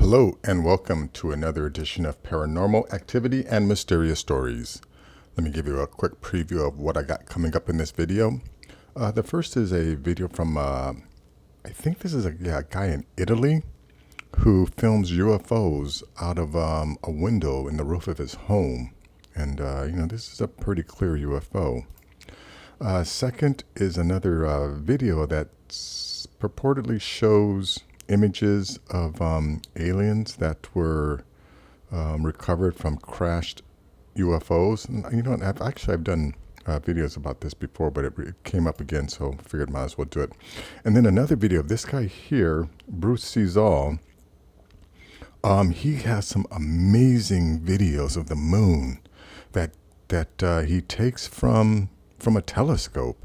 Hello and welcome to another edition of Paranormal Activity and Mysterious Stories. Let me give you a quick preview of what I got coming up in this video. The first is a video from, I think this is a guy in Italy who films UFOs out of a window in the roof of his home. And, this is a pretty clear UFO. Second is another video that purportedly shows images of aliens that were recovered from crashed UFOs. And, I've done videos about this before, but it came up again, so I figured might as well do it. And then another video of this guy here, Bruce Cizal. He has some amazing videos of the moon that he takes from a telescope.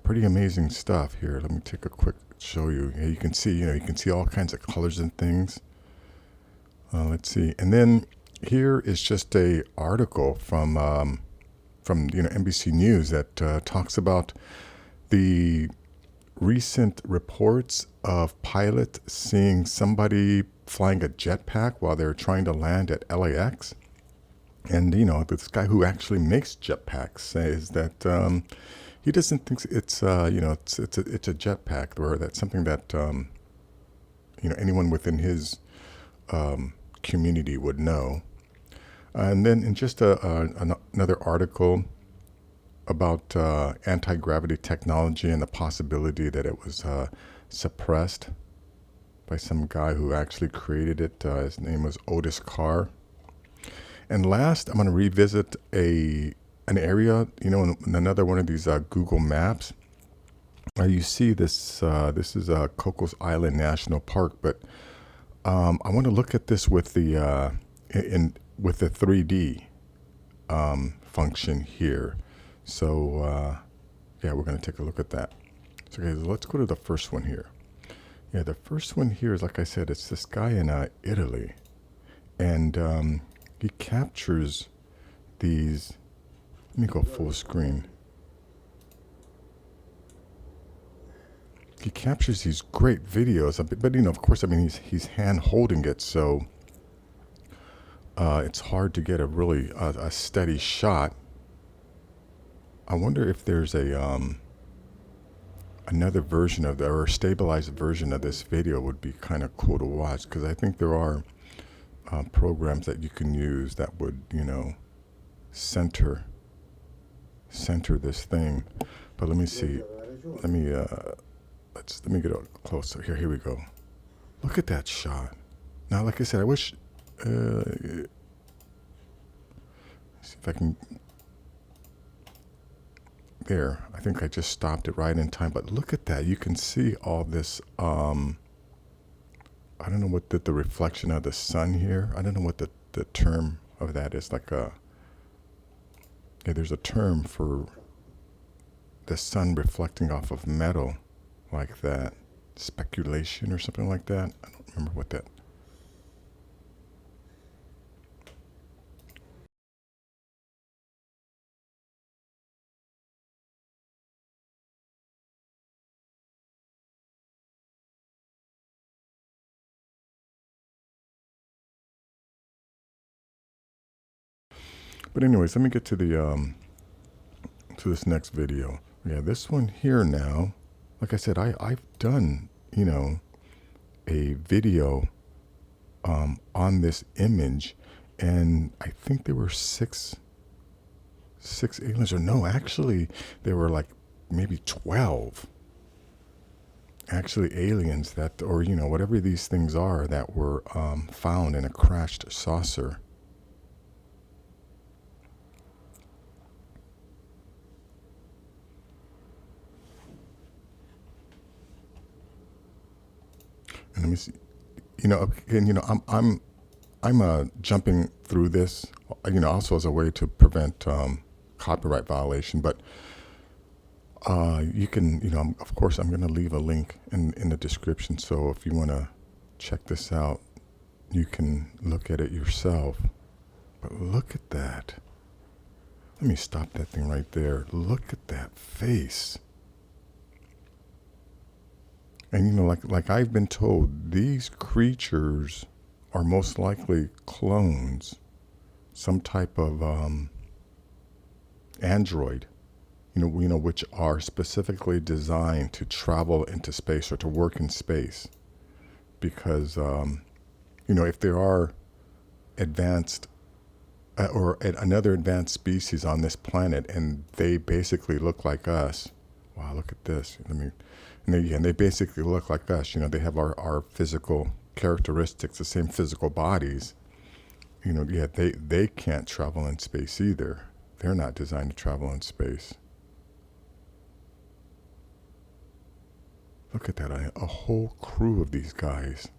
Pretty amazing stuff here. Let me take a quick show you. You can see all kinds of colors and things. Let's see. And then here is just a article from NBC News that talks about the recent reports of pilots seeing somebody flying a jetpack while they're trying to land at LAX. And this guy who actually makes jetpacks says that he doesn't think it's a jetpack, or that's something that anyone within his community would know. And then in just another article about anti-gravity technology and the possibility that it was suppressed by some guy who actually created it. His name was Otis Carr. And last, I'm going to revisit an area, in another one of these Google Maps. You see this. This is Cocos Island National Park, but I want to look at this with the with the 3D function here. So we're going to take a look at that. So guys, let's go to the first one here. Yeah, the first one here is, like I said, it's this guy in Italy, and he captures these. Let me go full screen. He captures these great videos, but of course, he's hand holding it, so it's hard to get a really a steady shot. I wonder if there's another version of or a stabilized version of this video would be kind of cool to watch, because I think there are programs that you can use that would center this thing. But let me see. Let me get a closer here we go. Look at that shot. Now, like I said, I wish see if I can. There, I think I just stopped it right in time, but look at that. You can see all this I don't know what the reflection of the sun here. I don't know what the term of that is. There's a term for the sun reflecting off of metal like that. Speculation or something like that. I don't remember what that. But anyways, let me get to the to this next video. Yeah, this one here now. Like I said, I've done a video on this image, and I think there were six aliens, or no, actually there were like maybe 12 actually aliens that, or whatever these things are, that were found in a crashed saucer. And let me see. I'm jumping through this, also as a way to prevent copyright violation. But you can, of course, I'm going to leave a link in the description. So if you want to check this out, you can look at it yourself. But look at that. Let me stop that thing right there. Look at that face. And, you know, like I've been told, these creatures are most likely clones, some type of android, which are specifically designed to travel into space or to work in space. Because, if there are advanced or another advanced species on this planet and they basically look like us. Wow, look at this. And they basically look like us. They have our physical characteristics, the same physical bodies. They can't travel in space either. They're not designed to travel in space. Look at that, a whole crew of these guys.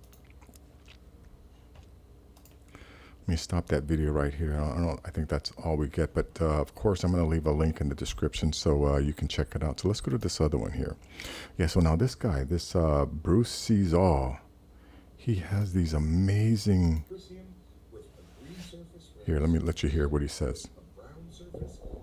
Let me stop that video right here. I think that's all we get, but of course I'm going to leave a link in the description so you can check it out. So let's go to this other one here. Yeah, so now this guy, this Bruce Sees All, he has these amazing... Here, let me let you hear what he says.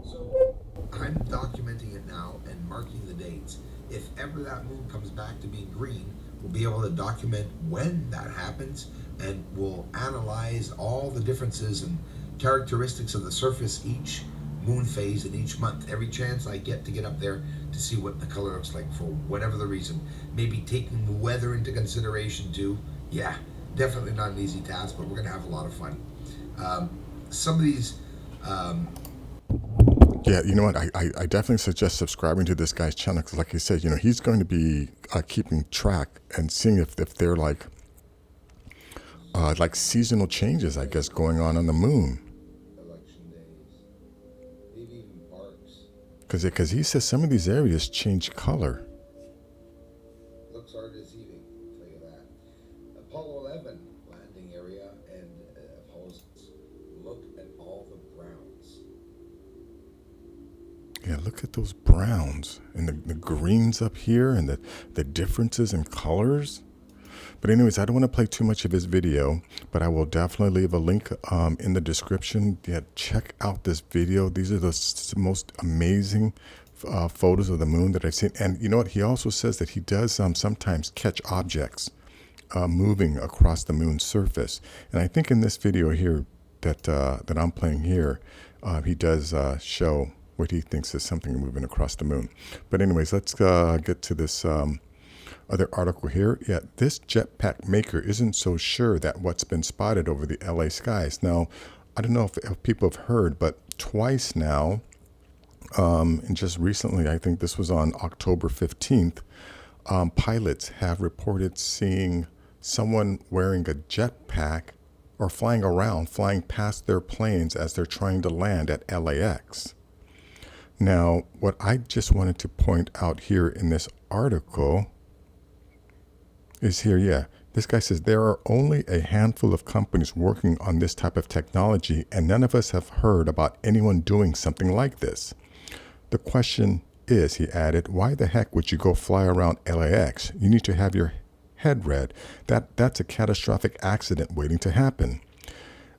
So I'm documenting it now and marking the dates. If ever that moon comes back to being green, we'll be able to document when that happens, and we'll analyze all the differences and characteristics of the surface each moon phase in each month. Every chance I get to get up there to see what the color looks like for whatever the reason. Maybe taking the weather into consideration too. Yeah, definitely not an easy task, but we're going to have a lot of fun. Some of these... Yeah, you know what? I definitely suggest subscribing to this guy's channel because, like he said, he's going to be keeping track and seeing if they're like seasonal changes, I guess, going on the moon. Election days, maybe even parks. Because he says some of these areas change color. Looks are deceiving, I'll tell you that. Apollo 11 landing area and Apollo's look at all the browns. Yeah, look at those browns and the greens up here and the differences in colors. But anyways, I don't want to play too much of his video, but I will definitely leave a link in the description. Yeah, check out this video. These are the most amazing photos of the moon that I've seen. And you know what? He also says that he does sometimes catch objects moving across the moon's surface. And I think in this video here that I'm playing here, he does show what he thinks is something moving across the moon. But anyways, let's get to this other article here. Yeah, this jetpack maker isn't so sure that what's been spotted over the LA skies. Now, I don't know if people have heard, but twice now, and just recently, I think this was on October 15th, pilots have reported seeing someone wearing a jetpack or flying past their planes as they're trying to land at LAX. Now, what I just wanted to point out here in this article is here, yeah, this guy says there are only a handful of companies working on this type of technology, and none of us have heard about anyone doing something like this. The question is, he added, why the heck would you go fly around LAX? You need to have your head read. That's a catastrophic accident waiting to happen.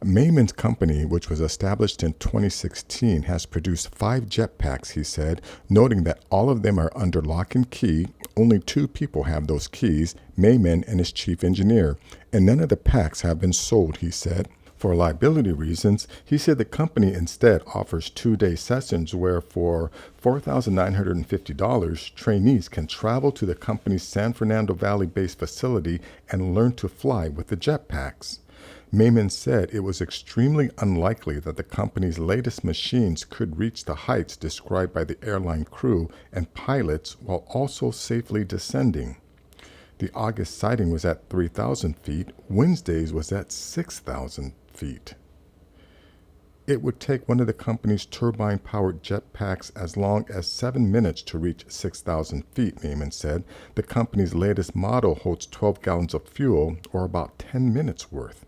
Mayman's company, which was established in 2016, has produced 5 jetpacks, he said, noting that all of them are under lock and key. Only 2 people have those keys, Mayman and his chief engineer, and none of the packs have been sold, he said. For liability reasons, he said the company instead offers 2-day sessions where for $4,950, trainees can travel to the company's San Fernando Valley-based facility and learn to fly with the jetpacks. Mayman said it was extremely unlikely that the company's latest machines could reach the heights described by the airline crew and pilots while also safely descending. The August sighting was at 3,000 feet. Wednesday's was at 6,000 feet. It would take one of the company's turbine-powered jetpacks as long as 7 minutes to reach 6,000 feet, Mayman said. The company's latest model holds 12 gallons of fuel, or about 10 minutes worth.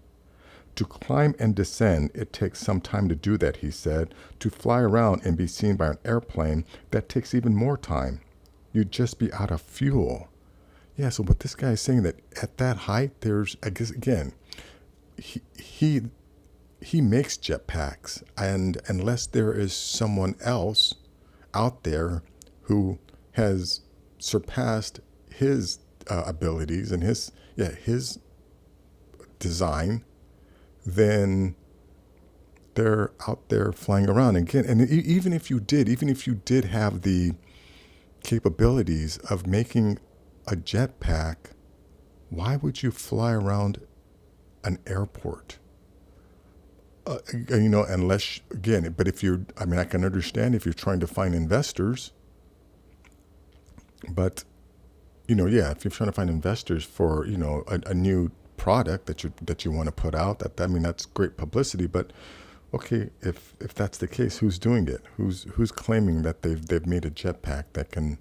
To climb and descend, it takes some time to do that, he said. To fly around and be seen by an airplane, that takes even more time. You'd just be out of fuel. Yeah, so what this guy is saying that at that height, there's, I guess, again, he makes jetpacks, and unless there is someone else out there who has surpassed his abilities and his design, then they're out there flying around again. And even if you did have the capabilities of making a jetpack, why would you fly around an airport? Unless, again, but if you're, I mean, I can understand if you're trying to find investors, but, if you're trying to find investors for, a new product that you want to put out, that's great publicity. But okay, if that's the case, who's doing it? Who's claiming that they've made a jetpack that can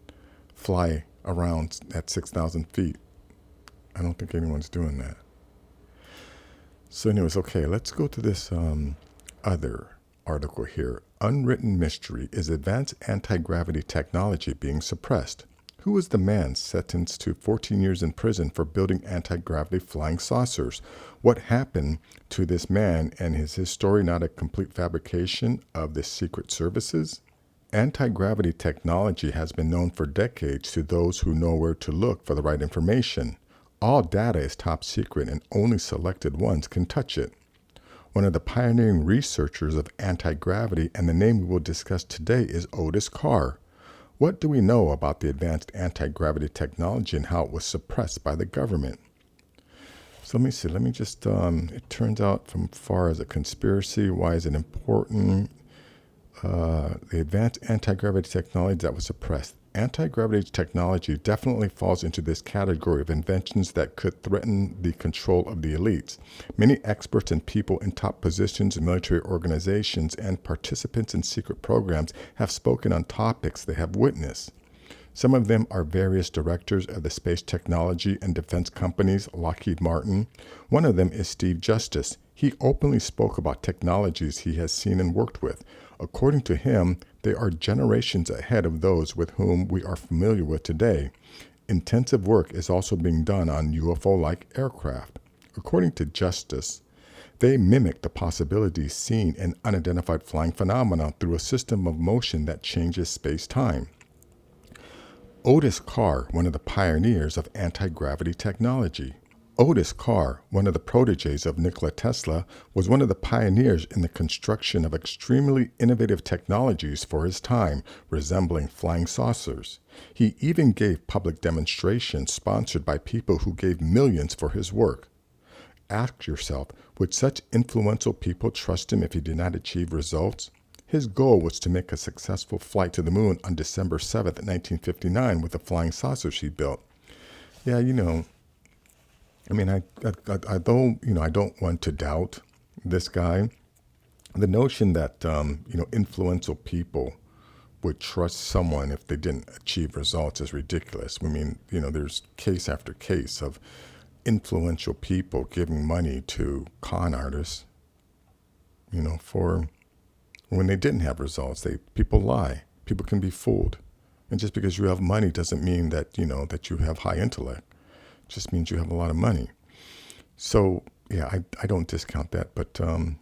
fly around at 6,000 feet? I don't think anyone's doing that. So anyways, okay, let's go to this other article here. Unwritten mystery: is advanced anti-gravity technology being suppressed? Who was the man sentenced to 14 years in prison for building anti-gravity flying saucers? What happened to this man, and is his story not a complete fabrication of the secret services? Anti-gravity technology has been known for decades to those who know where to look for the right information. All data is top secret and only selected ones can touch it. One of the pioneering researchers of anti-gravity, and the name we will discuss today, is Otis Carr. What do we know about the advanced anti-gravity technology and how it was suppressed by the government? So let me see. Let me just, it turns out from far as a conspiracy, why is it important? The advanced anti-gravity technology that was suppressed. Anti-gravity technology definitely falls into this category of inventions that could threaten the control of the elites. Many experts and people in top positions in military organizations and participants in secret programs have spoken on topics they have witnessed. Some of them are various directors of the space technology and defense companies, Lockheed Martin. One of them is Steve Justice. He openly spoke about technologies he has seen and worked with. According to him, they are generations ahead of those with whom we are familiar with today. Intensive work is also being done on UFO-like aircraft. According to Justice, they mimic the possibilities seen in unidentified flying phenomena through a system of motion that changes space-time. Otis Carr, one of the pioneers of anti-gravity technology. Otis Carr, one of the proteges of Nikola Tesla, was one of the pioneers in the construction of extremely innovative technologies for his time, resembling flying saucers. He even gave public demonstrations sponsored by people who gave millions for his work. Ask yourself, would such influential people trust him if he did not achieve results? His goal was to make a successful flight to the moon on December 7th, 1959 with the flying saucers he built. Yeah, I don't want to doubt this guy. The notion that, influential people would trust someone if they didn't achieve results is ridiculous. I mean, there's case after case of influential people giving money to con artists, for when they didn't have results. People lie. People can be fooled. And just because you have money doesn't mean that, that you have high intellect. It just means you have a lot of money. So, yeah, I don't discount that. But let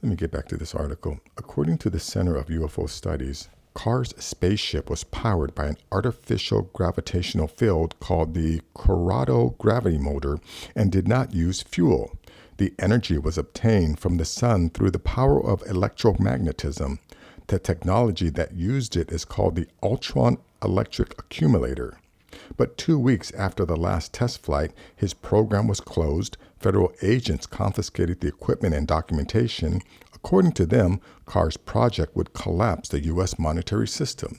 me get back to this article. According to the Center of UFO Studies, Carr's spaceship was powered by an artificial gravitational field called the Corrado gravity motor and did not use fuel. The energy was obtained from the sun through the power of electromagnetism. The technology that used it is called the Ultron Electric Accumulator. But 2 weeks after the last test flight, his program was closed. Federal agents confiscated the equipment and documentation. According to them, Carr's project would collapse the U.S. monetary system.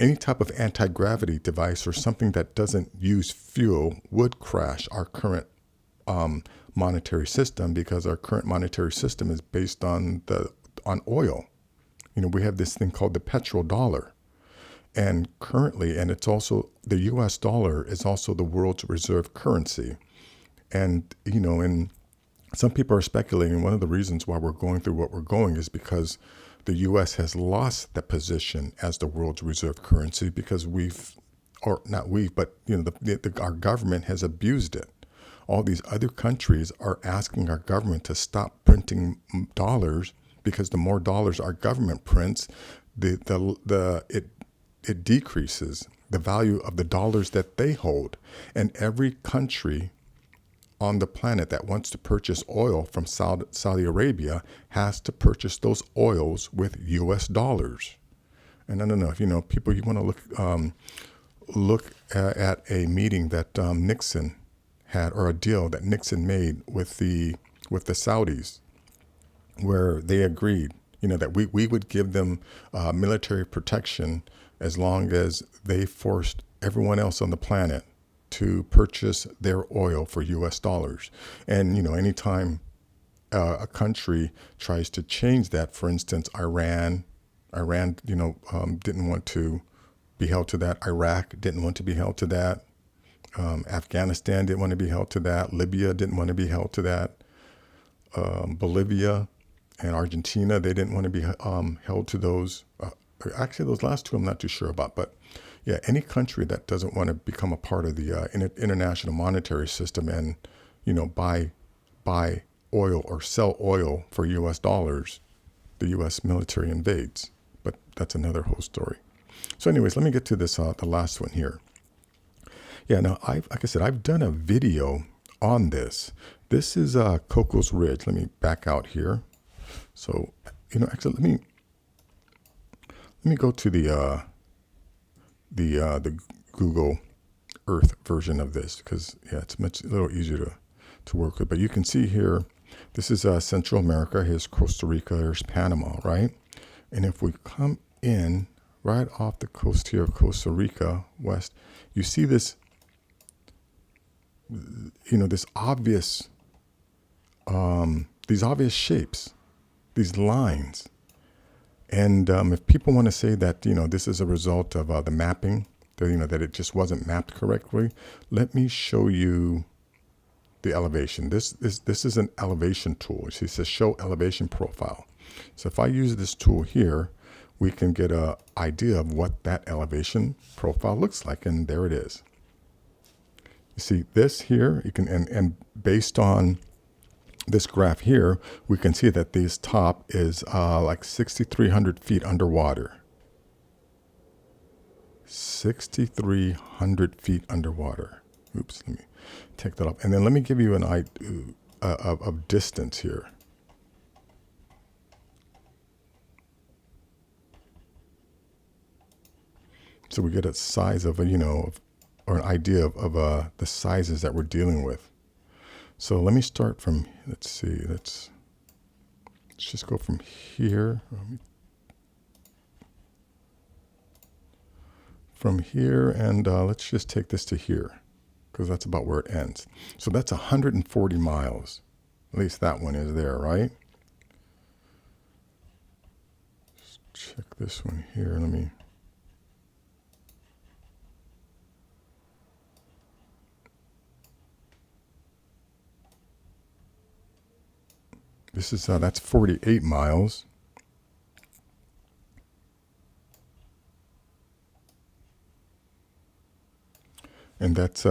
Any type of anti-gravity device or something that doesn't use fuel would crash our current monetary system, because our current monetary system is based on oil. We have this thing called the petrodollar. And currently, and it's also, the U.S. dollar is also the world's reserve currency. And, and some people are speculating one of the reasons why we're going through what we're going is because the U.S. has lost that position as the world's reserve currency, because our government has abused it. All these other countries are asking our government to stop printing dollars, because the more dollars our government prints, it it decreases the value of the dollars that they hold. And every country on the planet that wants to purchase oil from Saudi Arabia has to purchase those oils with US dollars. And I don't know if people, you want to look at a meeting that Nixon had, or a deal that Nixon made with the Saudis, where they agreed, that we would give them military protection as long as they forced everyone else on the planet to purchase their oil for US dollars. And, anytime a country tries to change that, for instance, Iran, didn't want to be held to that. Iraq didn't want to be held to that. Afghanistan didn't want to be held to that. Libya didn't want to be held to that. Bolivia and Argentina, they didn't want to be held to those. Actually, those last two I'm not too sure about. But yeah, any country that doesn't want to become a part of the international monetary system and, buy oil or sell oil for U.S. dollars, the U.S. military invades. But that's another whole story. So anyways, let me get to this, the last one here. Yeah, now, like I said, I've done a video on this. This is Coco's Ridge. Let me back out here. So, actually, let me go to the Google Earth version of this, because it's a little easier to work with. But you can see here, this is Central America. Here's Costa Rica. Here's Panama, right? And if we come in right off the coast here of Costa Rica west, you see this, this obvious, these obvious shapes, these lines. And if people want to say that, this is a result of the mapping, that it just wasn't mapped correctly, let me show you the elevation. This is an elevation tool. It says show elevation profile. So if I use this tool here, we can get an idea of what that elevation profile looks like. And there it is. You see this here, you can, and based on this graph here, we can see that this top is like 6,300 feet underwater. 6,300 feet underwater. Oops, let me take that up. And then let me give you an idea of distance here. So we get a size of or an idea of the sizes that we're dealing with. So let me start from, let's see, let's just go from here. From here, and let's just take this to here, because that's about where it ends. So that's 140 miles. At least that one is there, right? Let's check this one here. Let me. This is, that's 48 miles. And that's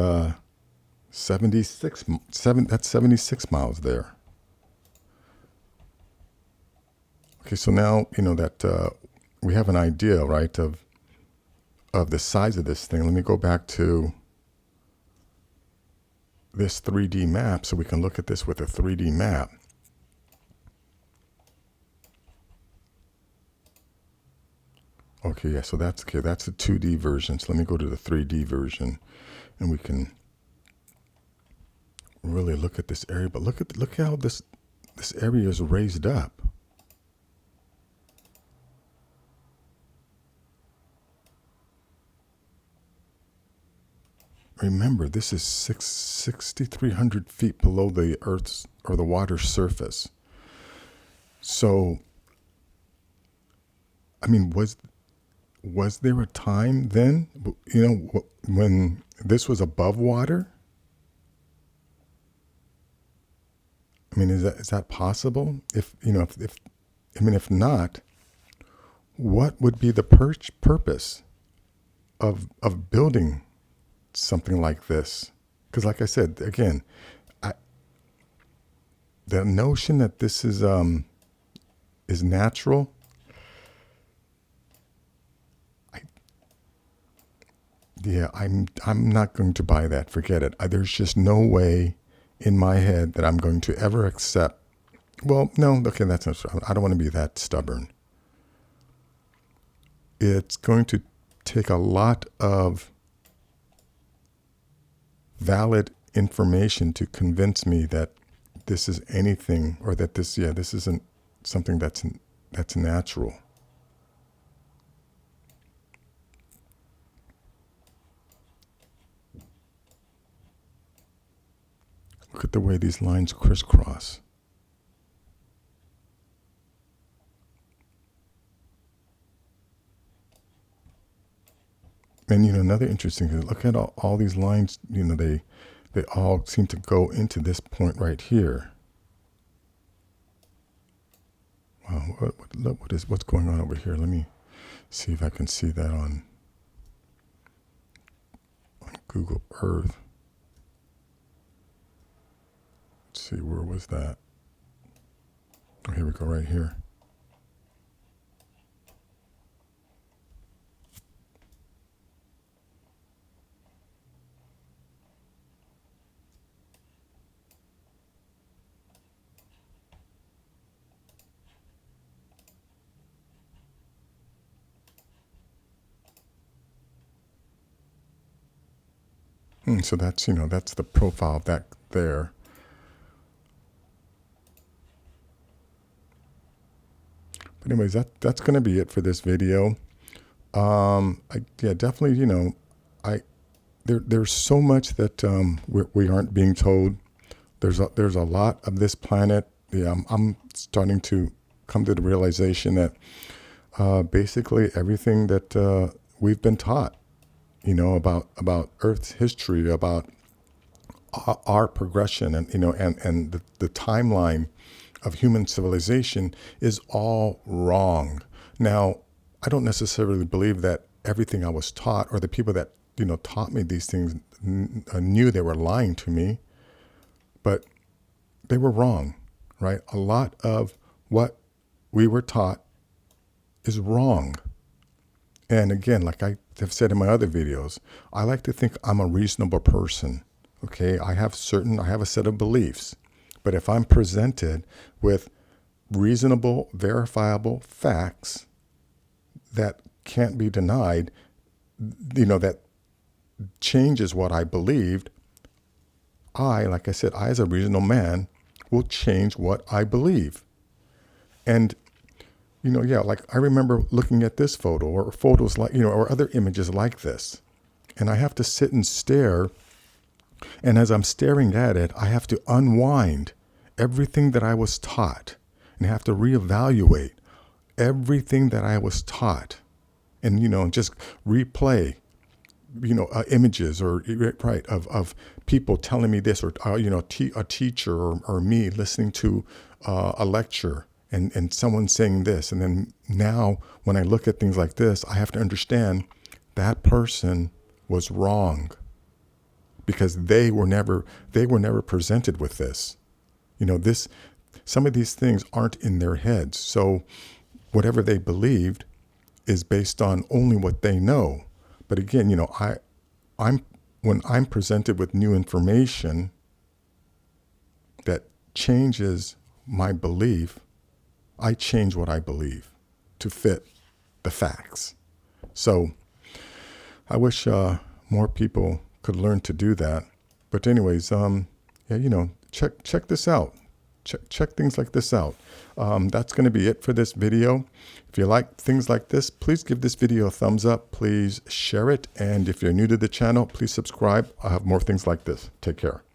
76 miles there. Okay, so now, that we have an idea, right, of the size of this thing. Let me go back to this 3D map so we can look at this with a 3D map. Okay, yeah, so that's okay. That's a 2D version. So let me go to the 3D version, and we can really look at this area. But look how this area is raised up. Remember, this is 6,300 feet below the Earth's or the water's surface. So, I mean, was there a time then, when this was above water? I mean, is that possible? If not, what would be the purpose of building something like this? Because, like I said, again, the notion that this is natural, Yeah, I'm not going to buy that. Forget it. There's just no way in my head that I'm going to ever accept. Well, no, okay, that's not. I don't want to be that stubborn. It's going to take a lot of valid information to convince me that this is anything, or that this isn't something that's natural. Look at the way these lines crisscross. And another interesting thing, look at all these lines, they all seem to go into this point right here. Wow, what's going on over here? Let me see if I can see that on Google Earth. Let's see, where was that? Oh, here we go, right here. So that's the profile of that there. But anyways, that's going to be it for this video. Definitely, there's so much that we aren't being told. There's a lot of this planet. Yeah, I'm starting to come to the realization that basically everything that we've been taught, about Earth's history, about our progression, and and the timeline of human civilization is all wrong. Now, I don't necessarily believe that everything I was taught, or the people that taught me these things, knew they were lying to me, but they were wrong, right? A lot of what we were taught is wrong. And again, like I have said in my other videos, I like to think I'm a reasonable person. Okay, I have a set of beliefs, but if I'm presented with reasonable, verifiable facts that can't be denied, that changes what I believed, like I said, I as a reasonable man will change what I believe. And like I remember looking at this photo, or photos like, or other images like this, and I have to sit and stare. And as I'm staring at it, I have to unwind everything that I was taught, and have to reevaluate everything that I was taught, and just replay images, or right, of people telling me this, or a teacher, or me listening to a lecture, and someone saying this. And then now when I look at things like this, I have to understand that person was wrong, because they were never presented with this. Some of these things aren't in their heads. So whatever they believed is based on only what they know. But again, when I'm presented with new information that changes my belief, I change what I believe to fit the facts. So I wish more people could learn to do that. But anyways, check this out. Check things like this out. That's going to be it for this video. If you like things like this, please give this video a thumbs up. Please share it. And if you're new to the channel, please subscribe. I have more things like this. Take care.